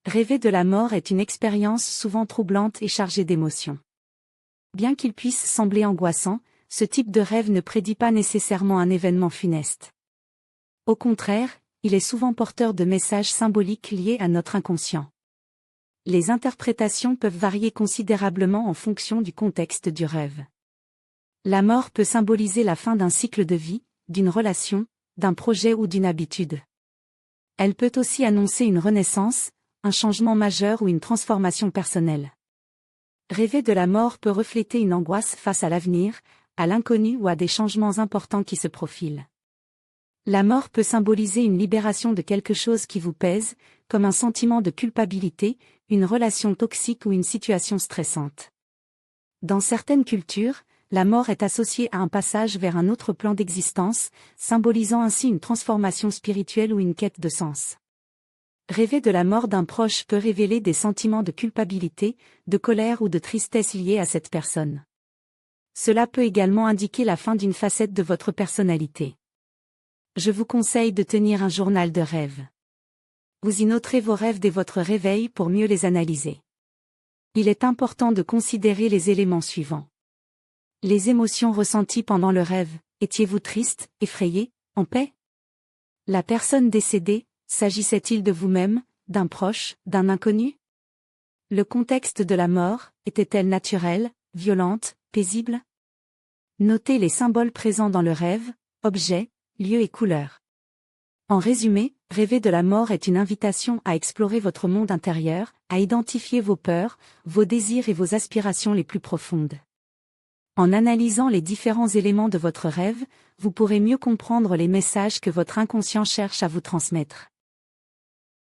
Rêver de la mort est une expérience souvent troublante et chargée d'émotions. Bien qu'il puisse sembler angoissant, ce type de rêve ne prédit pas nécessairement un événement funeste. Au contraire, il est souvent porteur de messages symboliques liés à notre inconscient. Les interprétations peuvent varier considérablement en fonction du contexte du rêve. La mort peut symboliser la fin d'un cycle de vie, d'une relation, d'un projet ou d'une habitude. Elle peut aussi annoncer une renaissance, un changement majeur ou une transformation personnelle. Rêver de la mort peut refléter une angoisse face à l'avenir, à l'inconnu ou à des changements importants qui se profilent. La mort peut symboliser une libération de quelque chose qui vous pèse, comme un sentiment de culpabilité, une relation toxique ou une situation stressante. Dans certaines cultures, la mort est associée à un passage vers un autre plan d'existence, symbolisant ainsi une transformation spirituelle ou une quête de sens. Rêver de la mort d'un proche peut révéler des sentiments de culpabilité, de colère ou de tristesse liés à cette personne. Cela peut également indiquer la fin d'une facette de votre personnalité. Je vous conseille de tenir un journal de rêves. Vous y noterez vos rêves dès votre réveil pour mieux les analyser. Il est important de considérer les éléments suivants. Les émotions ressenties pendant le rêve, étiez-vous triste, effrayé, en paix? La personne décédée, s'agissait-il de vous-même, d'un proche, d'un inconnu? Le contexte de la mort, était-elle naturelle, violente, paisible? Notez les symboles présents dans le rêve, objets, lieux et couleurs. En résumé, rêver de la mort est une invitation à explorer votre monde intérieur, à identifier vos peurs, vos désirs et vos aspirations les plus profondes. En analysant les différents éléments de votre rêve, vous pourrez mieux comprendre les messages que votre inconscient cherche à vous transmettre.